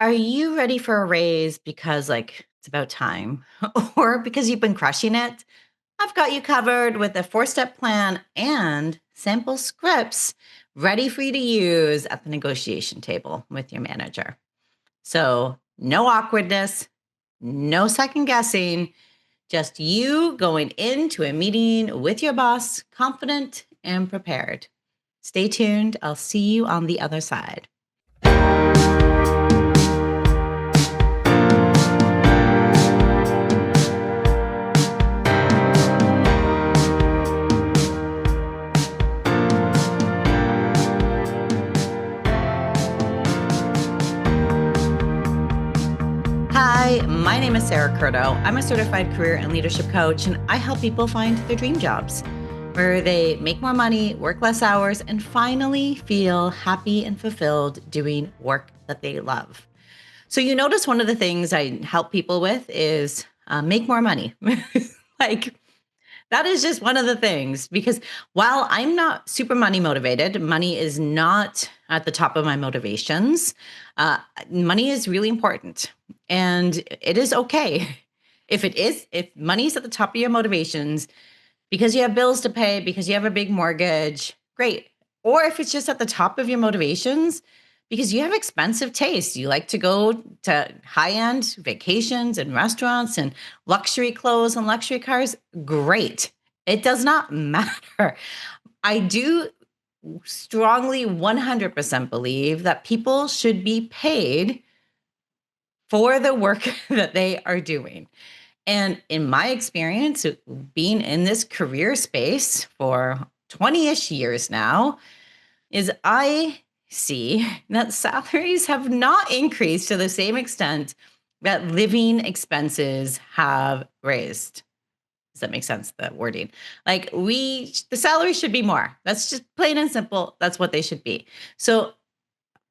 Are you ready for a raise because, it's about time or because you've been crushing it? I've got you covered with a four-step plan and sample scripts ready for you to use at the negotiation table with your manager. So, no awkwardness, no second guessing, just you going into a meeting with your boss, confident and prepared. Stay tuned. I'll see you on the other side. Hi, my name is Sarah Curto. I'm a certified career and leadership coach, and I help people find their dream jobs where they make more money, work less hours, and finally feel happy and fulfilled doing work that they love. So, you notice one of the things I help people with is make more money. like, that is just one of the things because while I'm not super money motivated, money is not at the top of my motivations. Uh, Money is really important and it is okay. If money is at the top of your motivations because you have bills to pay, because you have a big mortgage, great. Or if it's just at the top of your motivations because you have expensive tastes, you like to go to high end vacations and restaurants and luxury clothes and luxury cars, great. It does not matter. I do strongly 100% believe that people should be paid for the work that they are doing. And in my experience, being in this career space for 20-ish years now, is I see that salaries have not increased to the same extent that living expenses have raised. Does that make sense? The wording. The salary should be more. That's just plain and simple. That's what they should be. So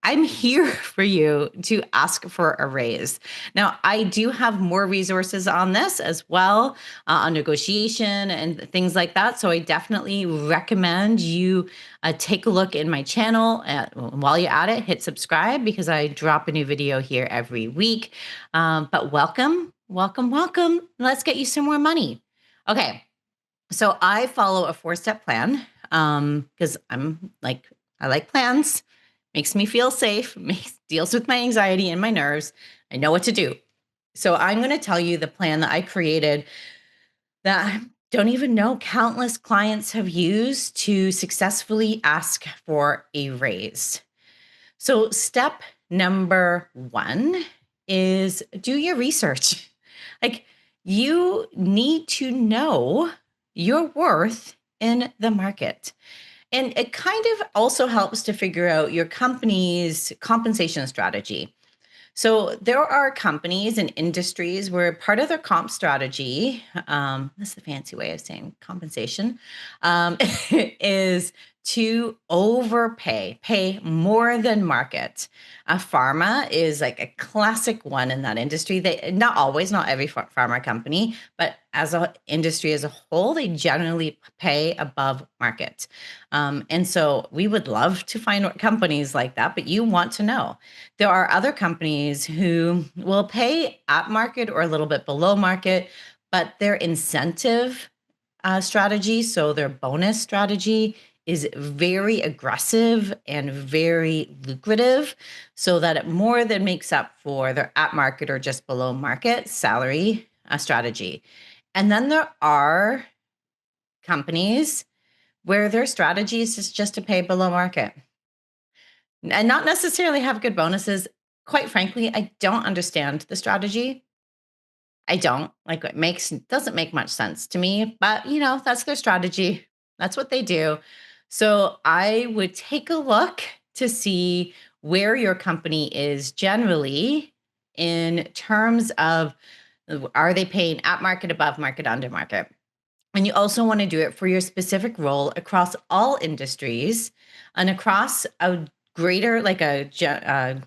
I'm here for you to ask for a raise. Now, I do have more resources on this as well, on negotiation and things like that. So I definitely recommend you take a look in my channel. While you're at it, hit subscribe because I drop a new video here every week. But welcome, welcome, welcome. Let's get you some more money. Okay. So I follow a four-step plan because I like plans. Makes me feel safe, deals with my anxiety and my nerves. I know what to do. So I'm going to tell you the plan that I created that I don't even know countless clients have used to successfully ask for a raise. So step number one is do your research. Like you need to know your worth in the market. And it kind of also helps to figure out your company's compensation strategy. So there are companies and industries where part of their comp strategy, that's the fancy way of saying compensation, is to overpay, pay more than market. Pharma is like a classic one in that industry. They not always, not every pharma company, but as an industry as a whole, they generally pay above market. And so we would love to find companies like that, but you want to know. There are other companies who will pay at market or a little bit below market, but their incentive strategy, so their bonus strategy, is very aggressive and very lucrative, so that it more than makes up for their at market or just below market salary strategy. And then there are companies where their strategy is just to pay below market and not necessarily have good bonuses. Quite frankly, I don't understand the strategy. I don't like doesn't make much sense to me, but that's their strategy. That's what they do. So I would take a look to see where your company is generally in terms of are they paying at market, above market, under market? And you also want to do it for your specific role across all industries and across a greater, a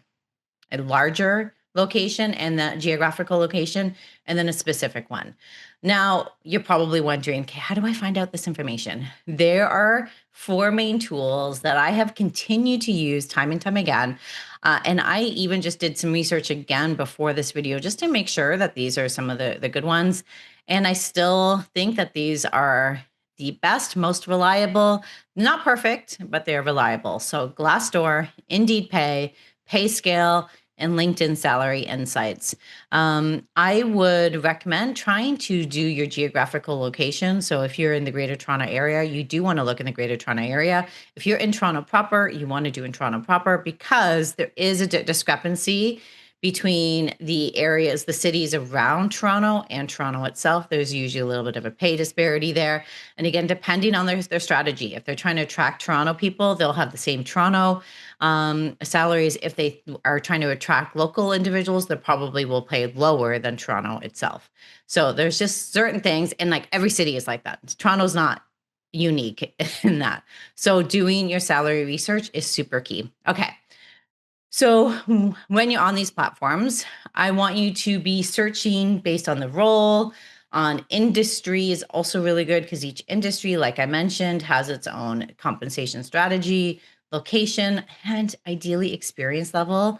larger location and the geographical location, and then a specific one. Now, you're probably wondering, okay, how do I find out this information? There are four main tools that I have continued to use time and time again. And I even just did some research again before this video just to make sure that these are some of the good ones. And I still think that these are the best, most reliable, not perfect, but they're reliable. So Glassdoor, Indeed Pay, PayScale, and LinkedIn Salary Insights. I would recommend trying to do your geographical location. So if you're in the Greater Toronto area, you do want to look in the Greater Toronto area. If you're in Toronto proper, you want to do in Toronto proper because there is a discrepancy between the areas, the cities around Toronto and Toronto itself. There's usually a little bit of a pay disparity there. And again, depending on their strategy, if they're trying to attract Toronto people, they'll have the same Toronto salaries. If they are trying to attract local individuals, they probably will pay lower than Toronto itself. So there's just certain things, and like every city is like that. Toronto's not unique in that. So doing your salary research is super key. Okay. So when you're on these platforms, I want you to be searching based on the role. On industry is also really good because each industry, like I mentioned, has its own compensation strategy, location, and ideally experience level.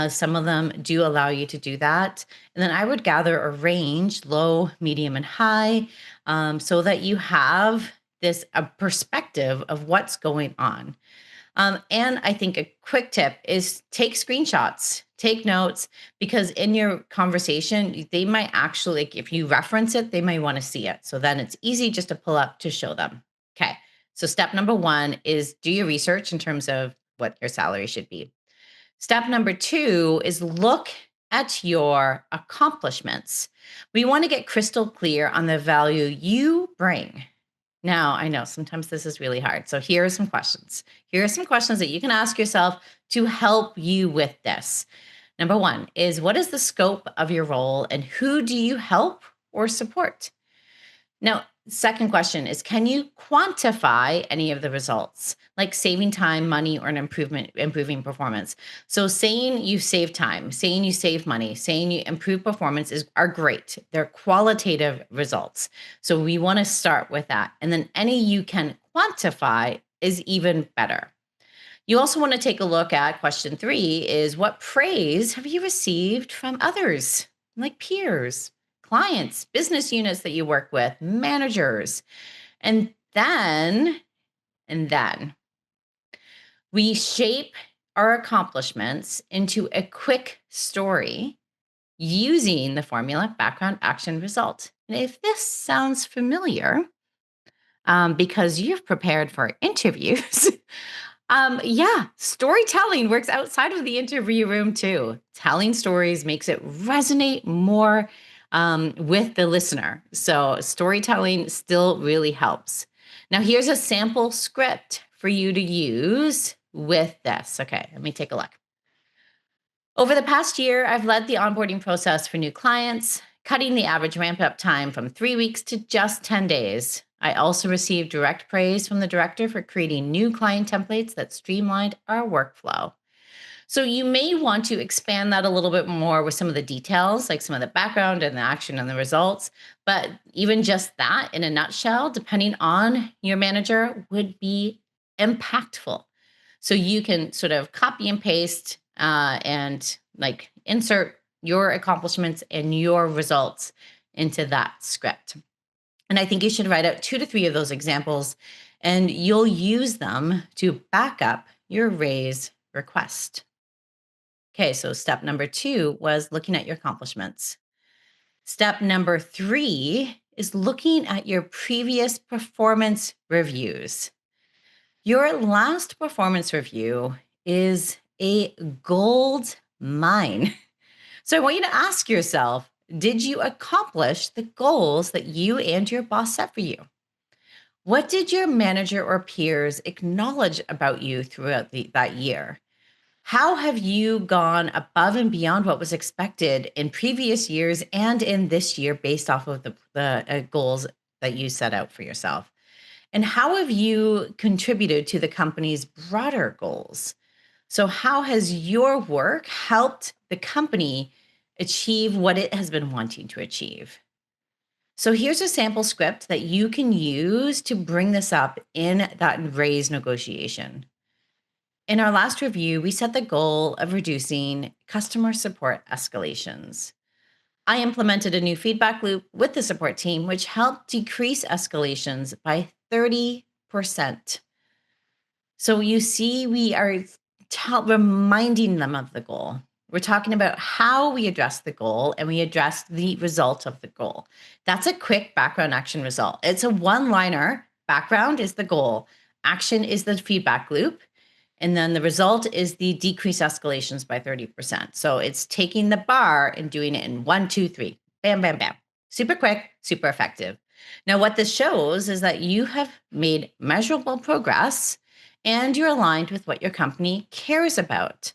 Some of them do allow you to do that. And then I would gather a range, low, medium, and high, so that you have this a perspective of what's going on. And I think a quick tip is take screenshots, take notes, because in your conversation, they might actually, like, if you reference it, they might want to see it. So then it's easy just to pull up to show them. Okay. So step number one is do your research in terms of what your salary should be. Step number two is look at your accomplishments. We want to get crystal clear on the value you bring. Now, I know sometimes this is really hard. So here are some questions. Here are some questions that you can ask yourself to help you with this. Number one is what is the scope of your role and who do you help or support? Now, second question is can you quantify any of the results, like saving time, money, or an improving performance? So saying you save time, saying you save money, saying you improve performance are great. They're qualitative results. So we want to start with that. And then any you can quantify is even better. You also want to take a look at question three is what praise have you received from others, like peers, clients, business units that you work with, managers. And then we shape our accomplishments into a quick story using the formula background, action, result. And if this sounds familiar, because you've prepared for interviews, yeah, storytelling works outside of the interview room too. Telling stories makes it resonate more with the listener. So storytelling still really helps. Now, here's a sample script for you to use with this. Okay, let me take a look. Over the past year, I've led the onboarding process for new clients, cutting the average ramp up time from 3 weeks to just 10 days. I also received direct praise from the director for creating new client templates that streamlined our workflow. So you may want to expand that a little bit more with some of the details, like some of the background and the action and the results. But even just that in a nutshell, depending on your manager, would be impactful. So you can sort of copy and paste and like insert your accomplishments and your results into that script. And I think you should write out 2 to 3 of those examples and you'll use them to back up your raise request. Okay, so step number two was looking at your accomplishments. Step number three is looking at your previous performance reviews. Your last performance review is a gold mine. So I want you to ask yourself, did you accomplish the goals that you and your boss set for you? What did your manager or peers acknowledge about you throughout that year? How have you gone above and beyond what was expected in previous years and in this year based off of the goals that you set out for yourself? And how have you contributed to the company's broader goals? So, how has your work helped the company achieve what it has been wanting to achieve. So here's a sample script that you can use to bring this up in that raise negotiation. In our last review, we set the goal of reducing customer support escalations. I implemented a new feedback loop with the support team, which helped decrease escalations by 30%. So you see, we are reminding them of the goal. We're talking about how we address the goal and we address the result of the goal. That's a quick background action result. It's a one-liner. Background is the goal. Action is the feedback loop. And then the result is the decreased escalations by 30%. So it's taking the bar and doing it in 1, 2, 3. Bam, bam, bam. Super quick, super effective. Now, what this shows is that you have made measurable progress and you're aligned with what your company cares about.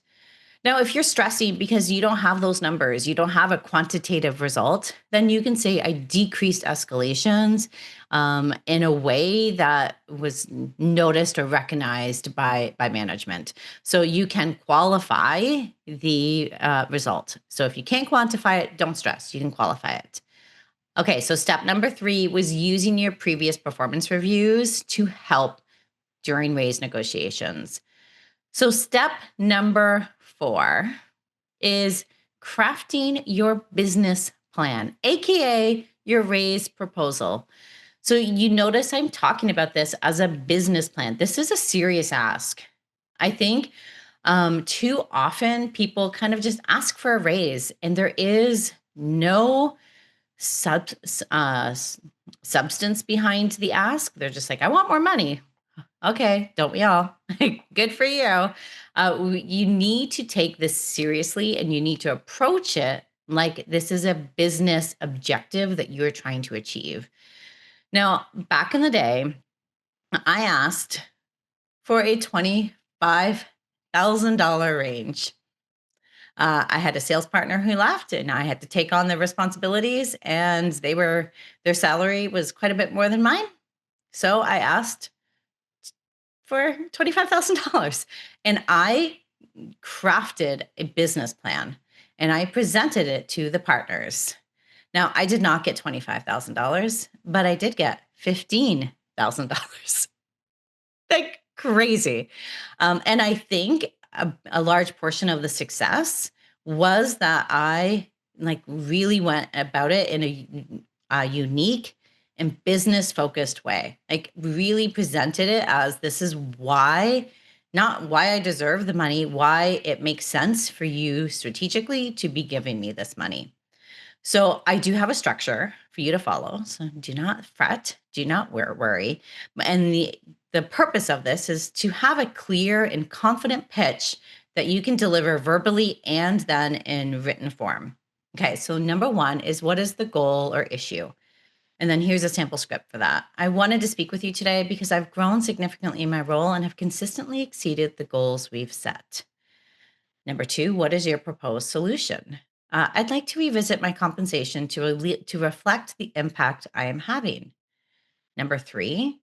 Now, if you're stressing because you don't have those numbers, you don't have a quantitative result, then you can say, I decreased escalations in a way that was noticed or recognized by management. So you can qualify the result. So if you can't quantify it, don't stress, you can qualify it. Okay, so step number 3 was using your previous performance reviews to help during raise negotiations. So step number 4 is crafting your business plan, AKA your raise proposal. So you notice I'm talking about this as a business plan. This is a serious ask. I think too often people kind of just ask for a raise and there is no sub, uh, substance behind the ask. They're just like, I want more money. Okay, don't we all? Good for you. You need to take this seriously and you need to approach it like this is a business objective that you're trying to achieve. Now, back in the day, I asked for a $25,000 range. I had a sales partner who left and I had to take on the responsibilities and their salary was quite a bit more than mine. So I asked for $25,000 and I crafted a business plan and I presented it to the partners. Now, I did not get $25,000, but I did get $15,000. Like crazy. And I think a large portion of the success was that I like really went about it in a unique and business focused way. Like really presented it as this is why, not why I deserve the money, why it makes sense for you strategically to be giving me this money. So I do have a structure for you to follow. So do not fret, do not worry. And the purpose of this is to have a clear and confident pitch that you can deliver verbally and then in written form. Okay, so number 1 is what is the goal or issue? And then here's a sample script for that. I wanted to speak with you today because I've grown significantly in my role and have consistently exceeded the goals we've set. Number 2, what is your proposed solution? I'd like to revisit my compensation to reflect the impact I am having. Number 3,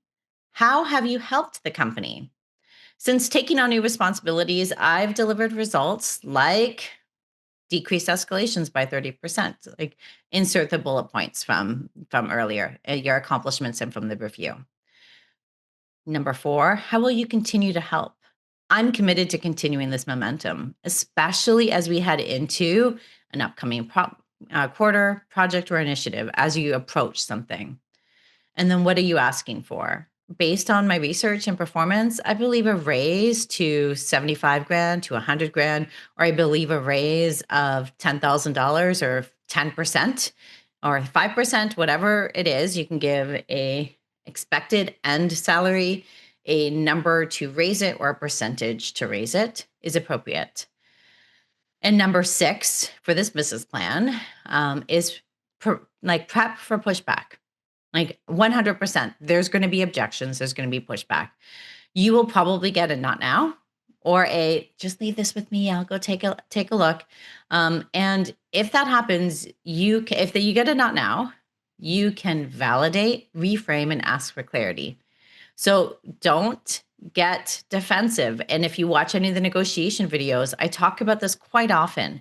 how have you helped the company? Since taking on new responsibilities, I've delivered results like decreased escalations by 30%. Like insert the bullet points from earlier, your accomplishments and from the review. Number 4, how will you continue to help? I'm committed to continuing this momentum, especially as we head into an upcoming quarter, project, or initiative as you approach something. And then what are you asking for? Based on my research and performance, I believe a raise to 75 grand to 100 grand, or I believe a raise of $10,000 or 10% or 5%, whatever it is, you can give a expected end salary, a number to raise it or a percentage to raise it is appropriate. And number 6 for this business plan is prep for pushback. Like 100%, there's going to be objections, there's going to be pushback. You will probably get a not now or a just leave this with me, I'll go take a look. And if that happens, if you get a not now, you can validate, reframe, and ask for clarity. So don't get defensive. And if you watch any of the negotiation videos, I talk about this quite often.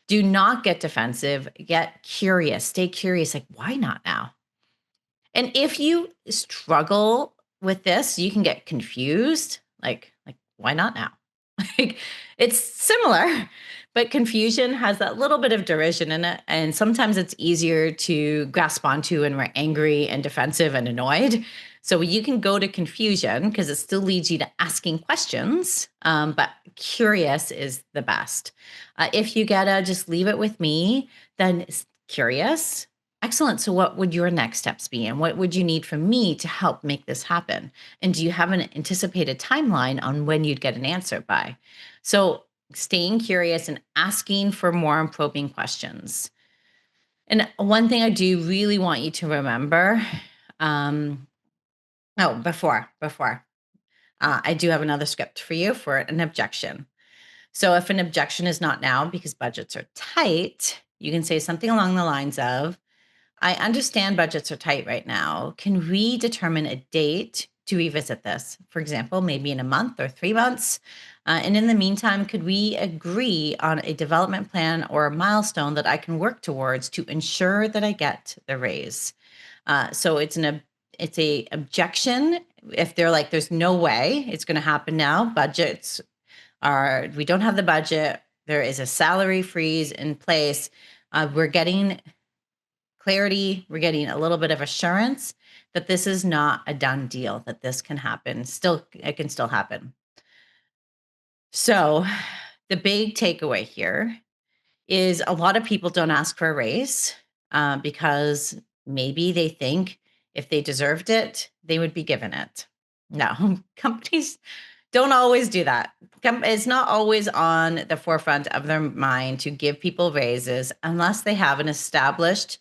Do not get defensive. Get curious. Stay curious. Like, why not now? And if you struggle with this, you can get confused. Like why not now? Like it's similar, but confusion has that little bit of derision in it. And sometimes it's easier to grasp onto when we're angry and defensive and annoyed. So you can go to confusion because it still leads you to asking questions, but curious is the best. If you gotta just leave it with me, then curious. Excellent. So, what would your next steps be? And what would you need from me to help make this happen? And do you have an anticipated timeline on when you'd get an answer by? So, staying curious and asking for more and probing questions. And one thing I do really want you to remember, um, oh, before, I do have another script for you for an objection. So, if an objection is not now because budgets are tight, you can say something along the lines of, I understand budgets are tight right now. Can we determine a date to revisit this? For example, maybe in a month or 3 months. And in the meantime, could we agree on a development plan or a milestone that I can work towards to ensure that I get the raise? So it's a objection if they're like, there's no way it's going to happen now. Budgets are, we don't have the budget. There is a salary freeze in place. We're getting clarity, we're getting a little bit of assurance that this is not a done deal, that this can happen. Still, it can still happen. So, the big takeaway here is a lot of people don't ask for a raise because maybe they think if they deserved it, they would be given it. No, companies don't always do that. It's not always on the forefront of their mind to give people raises unless they have an established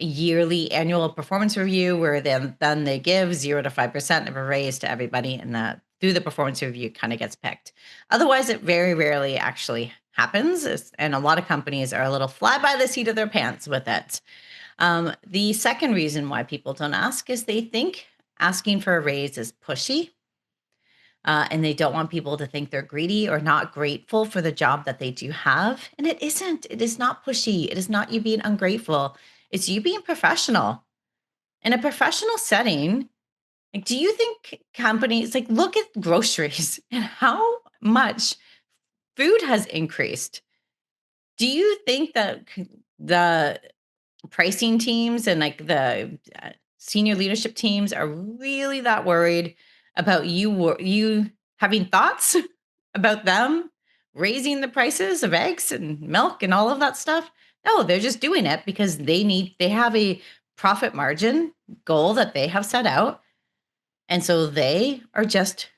yearly annual performance review where then they give 0 to 5% of a raise to everybody, and that through the performance review kind of gets picked. Otherwise, it very rarely actually happens, and a lot of companies are a little fly by the seat of their pants with it. The second reason why people don't ask is they think asking for a raise is pushy. And they don't want people to think they're greedy or not grateful for the job that they do have. And it isn't. It is not pushy. It is not you being ungrateful. It's you being professional. In a professional setting, like, do you think companies, like, look at groceries and how much food has increased? Do you think that the pricing teams and like the senior leadership teams are really that worried about you having thoughts about them raising the prices of eggs and milk and all of that stuff? No, they're just doing it because they have a profit margin goal that they have set out, and so they are just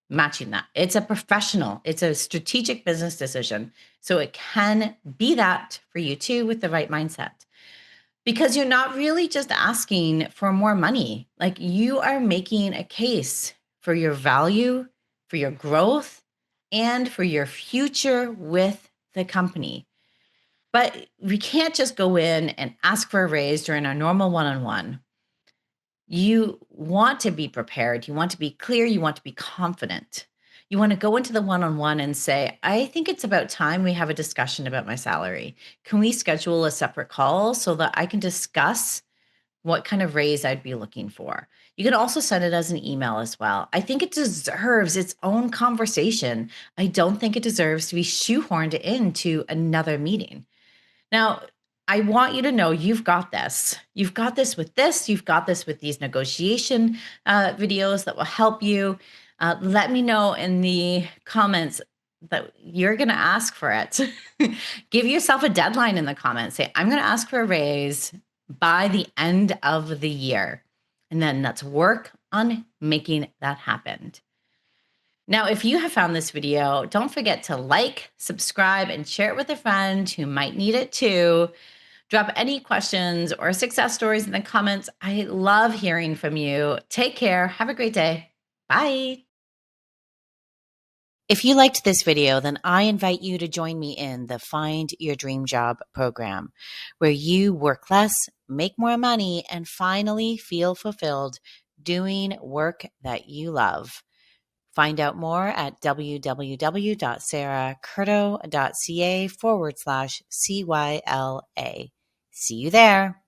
matching that. It's a professional, it's a strategic business decision, so it can be that for you too with the right mindset, because you're not really just asking for more money. Like, you are making a case for your value, for your growth, and for your future with the company. But we can't just go in and ask for a raise during our normal one on one. You want to be prepared. You want to be clear. You want to be confident. You want to go into the one on one and say, I think it's about time we have a discussion about my salary. Can we schedule a separate call so that I can discuss what kind of raise I'd be looking for? You can also send it as an email as well. I think it deserves its own conversation. I don't think it deserves to be shoehorned into another meeting. Now, I want you to know you've got this. You've got this with this. You've got this with these negotiation videos that will help you. Let me know in the comments that you're going to ask for it. Give yourself a deadline in the comments. Say, I'm going to ask for a raise by the end of the year. And then let's work on making that happen. Now, if you have found this video, don't forget to like, subscribe, and share it with a friend who might need it too. Drop any questions or success stories in the comments. I love hearing from you. Take care. Have a great day. Bye. If you liked this video, then I invite you to join me in the Find Your Dream Job program, where you work less, make more money, and finally feel fulfilled doing work that you love. Find out more at www.sarahcurto.ca/CYLA. See you there.